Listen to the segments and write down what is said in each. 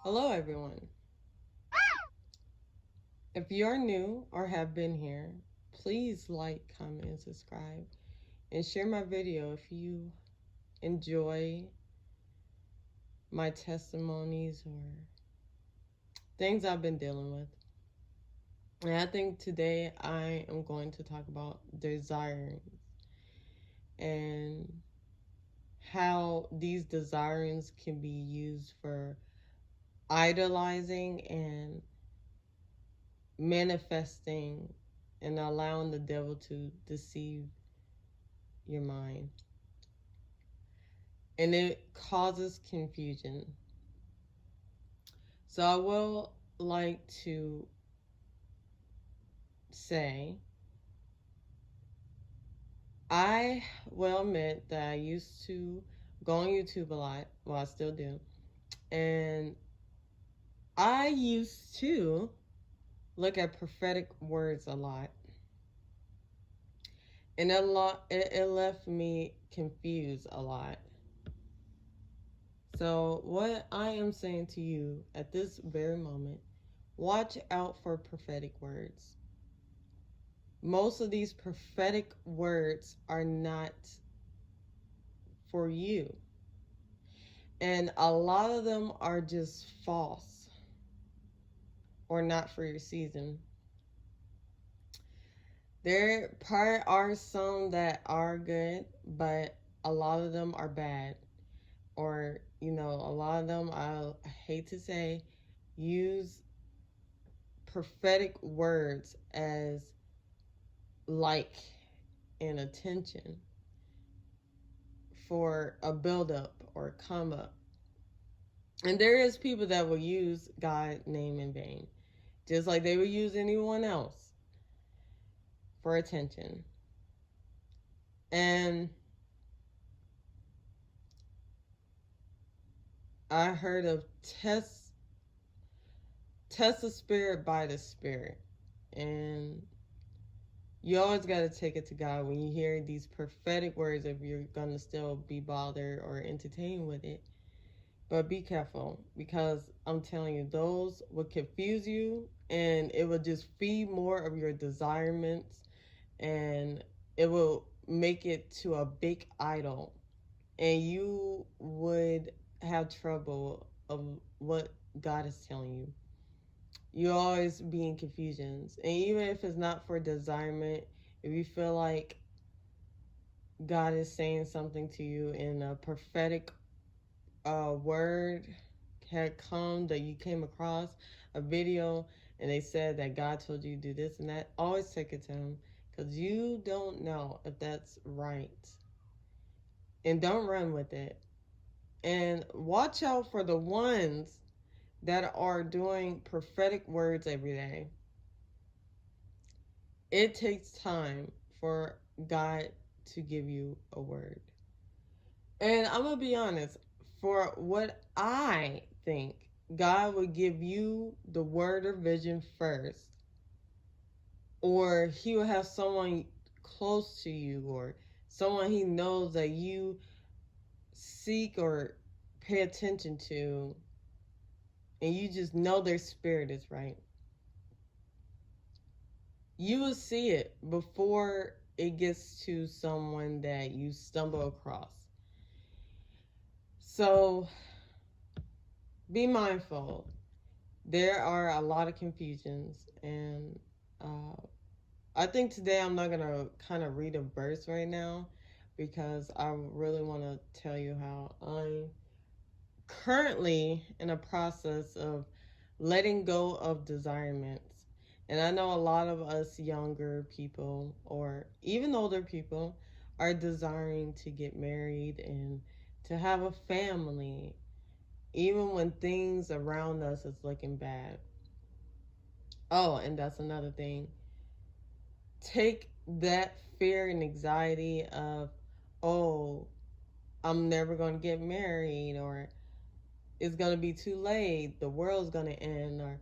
Hello, everyone. If you're new or have been here, please like, comment, and subscribe, and share my video if you enjoy my testimonies or things I've been dealing with. And I think today I am going to talk about desiring and how these desirings can be used for idolizing and manifesting and allowing the devil to deceive your mind. And it causes confusion. So I will like to say I will admit that I used to go on YouTube a lot. Well, I still do. And I used to look at prophetic words a lot. And it left me confused a lot. So what I am saying to you at this very moment, watch out for prophetic words. Most of these prophetic words are not for you. And a lot of them are just false or not for your season. There are some that are good, but a lot of them are bad. Or, a lot of them, I hate to say, use prophetic words as like and attention for a buildup or a come up. And there is people that will use God's name in vain, just like they would use anyone else for attention. And I heard of test the spirit by the spirit. And you always got to take it to God when you hear these prophetic words, if you're going to still be bothered or entertained with it. But be careful, because I'm telling you, those will confuse you, and it will just feed more of your desirements, and it will make it to a big idol, and you would have trouble of what God is telling you. You always be in confusions. And even if it's not for desirement, if you feel like God is saying something to you in a prophetic word had come, that you came across a video and they said that God told you to do this and that, always take it to him, because you don't know if that's right. And don't run with it. And watch out for the ones that are doing prophetic words every day. It takes time for God to give you a word. And I'm going to be honest, for what I think, God would give you the word or vision first, or he will have someone close to you, or someone he knows that you seek or pay attention to, and you just know their spirit is right. You will see it before it gets to someone that you stumble across. So be mindful. There are a lot of confusions, and I think today I'm not going to kind of read a verse right now, because I really want to tell you how I'm currently in a process of letting go of desirements. And I know a lot of us younger people, or even older people, are desiring to get married and to have a family, even when things around us is looking bad. Oh, and that's another thing. Take that fear and anxiety of, oh, I'm never going to get married, or it's going to be too late, the world's going to end, or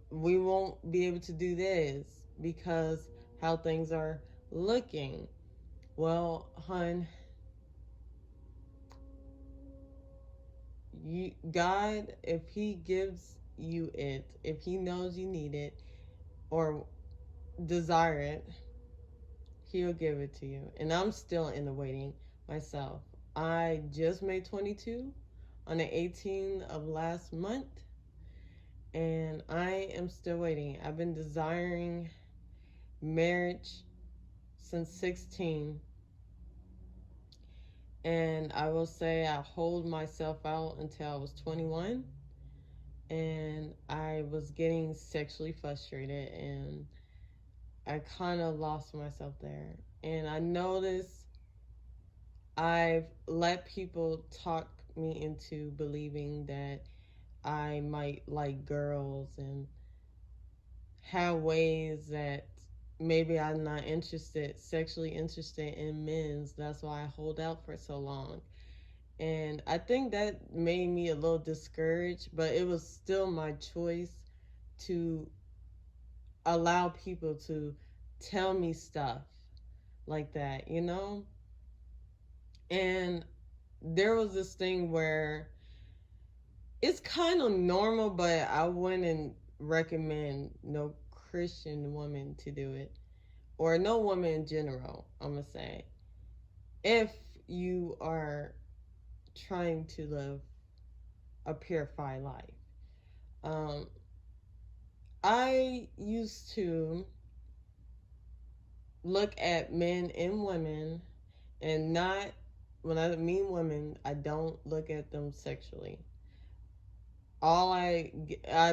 we won't be able to do this because how things are looking. Well, hun, God, if He gives you it, if He knows you need it or desire it, He'll give it to you. And I'm still in the waiting myself. I just made 22 on the 18th of last month, and I am still waiting. I've been desiring marriage since 16, and I will say I hold myself out until I was 21, and I was getting sexually frustrated, and I kind of lost myself there. And I noticed I've let people talk me into believing that I might like girls and have ways that maybe I'm not sexually interested in men's. That's why I hold out for so long. And I think that made me a little discouraged, but it was still my choice to allow people to tell me stuff like that, you know? And there was this thing where it's kind of normal, but I wouldn't recommend no Christian woman to do it, or no woman in general, I'm gonna say. If you are trying to live a purified life. Um, I used to look at men and women, and not, when I mean women, I don't look at them sexually. I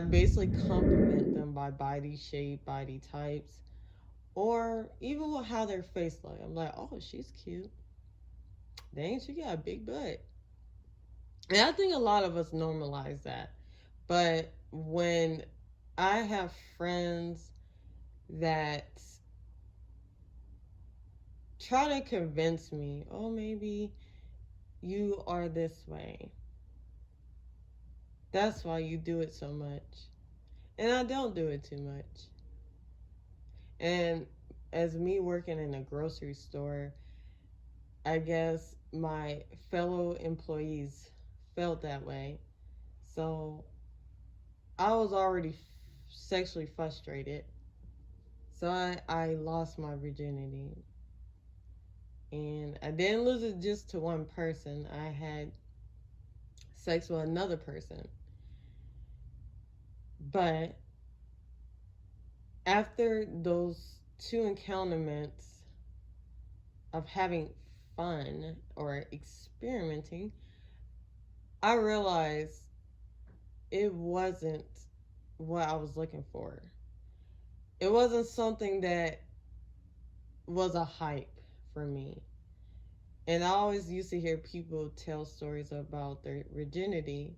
basically compliment them by body shape, body types, or even with how their face look. I'm like, oh, she's cute. Dang, she got a big butt. And I think a lot of us normalize that. But when I have friends that try to convince me, oh, maybe you are this way. That's why you do it so much. And I don't do it too much. And as me working in a grocery store, I guess my fellow employees felt that way. So I was already sexually frustrated. So I lost my virginity. And I didn't lose it just to one person. I had sex with another person. But after those two encounterments of having fun or experimenting, I realized it wasn't what I was looking for. It wasn't something that was a hype for me. And I always used to hear people tell stories about their virginity.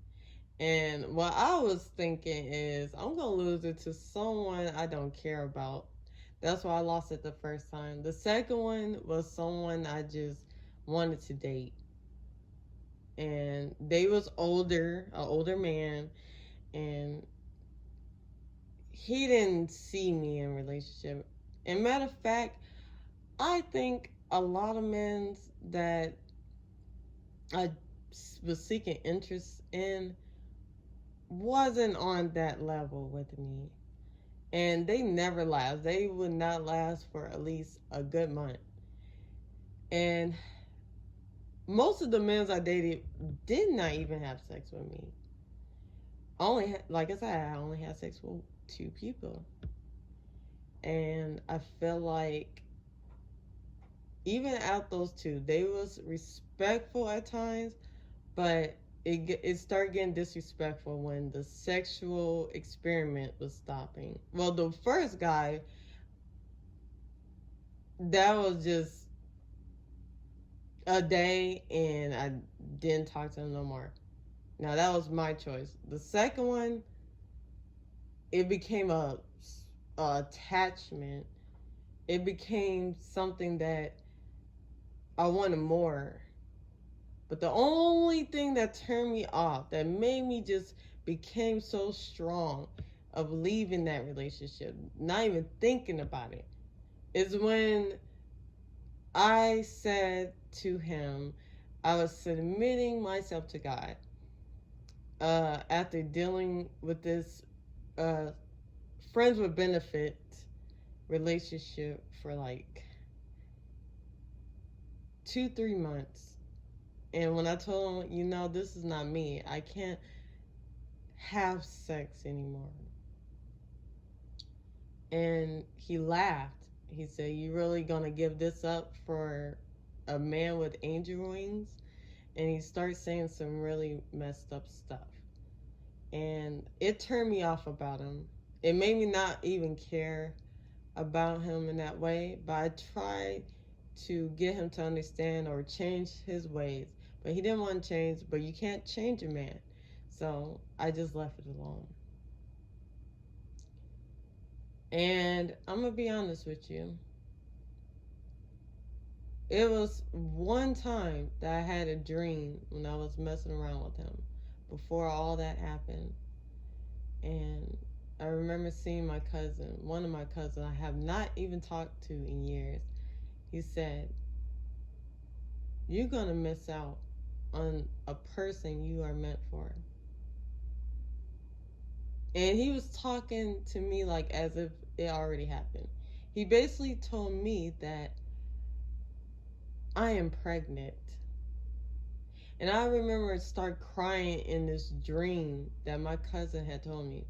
And what I was thinking is, I'm going to lose it to someone I don't care about. That's why I lost it the first time. The second one was someone I just wanted to date. And they was an older man, and he didn't see me in a relationship. And matter of fact, I think a lot of men that I was seeking interest in wasn't on that level with me. And they never last. They would not last for at least a good month. And most of the men I dated did not even have sex with me. Like I said, I only had sex with two people. And I feel like even out those two, they was respectful at times, but it started getting disrespectful when the sexual experiment was stopping. Well, the first guy, that was just a day, and I didn't talk to him no more. Now that was my choice. The second one, it became a attachment. It became something that I wanted more. But the only thing that turned me off, that made me just became so strong of leaving that relationship, not even thinking about it, is when I said to him, I was submitting myself to God. after dealing with this uh, friends with benefit relationship for like 2 3 months. And when I told him, this is not me, I can't have sex anymore. And he laughed. He said, "You really gonna give this up for a man with angel wings?" And he starts saying some really messed up stuff. And it turned me off about him. It made me not even care about him in that way, but I tried to get him to understand or change his ways. But he didn't want to change, but you can't change a man. So I just left it alone. And I'm going to be honest with you. It was one time that I had a dream when I was messing around with him before all that happened. And I remember seeing my cousin, one of my cousins I have not even talked to in years. He said, "You're going to miss out on a person you are meant for." And he was talking to me like as if it already happened. He basically told me that I am pregnant. And I remember start crying in this dream that my cousin had told me.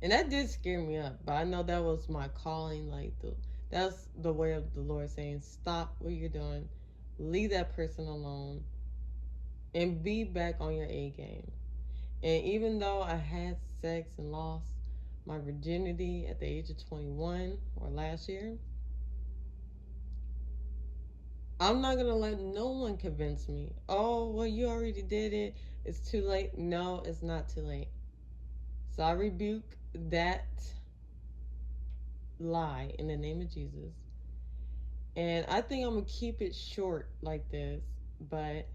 And that did scare me up, but I know that was my calling. That's the way of the Lord saying, "Stop what you're doing, leave that person alone, and be back on your A game." And even though I had sex and lost my virginity at the age of 21 or last year, I'm not gonna let no one convince me, "Oh, well, you already did it, it's too late." No, it's not too late. So I rebuke that lie in the name of Jesus. And I think I'm gonna keep it short like this, but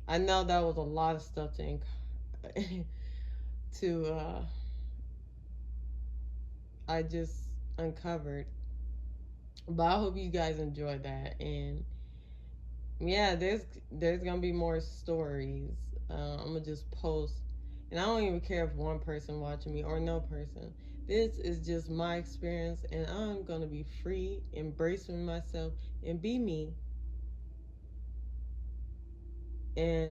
I know that was a lot of stuff to I just uncovered. But I hope you guys enjoyed that. And yeah, there's gonna be more stories. I'm gonna just post, and I don't even care if one person watching me or no person. This is just my experience, and I'm gonna be free, embracing myself, and be me. And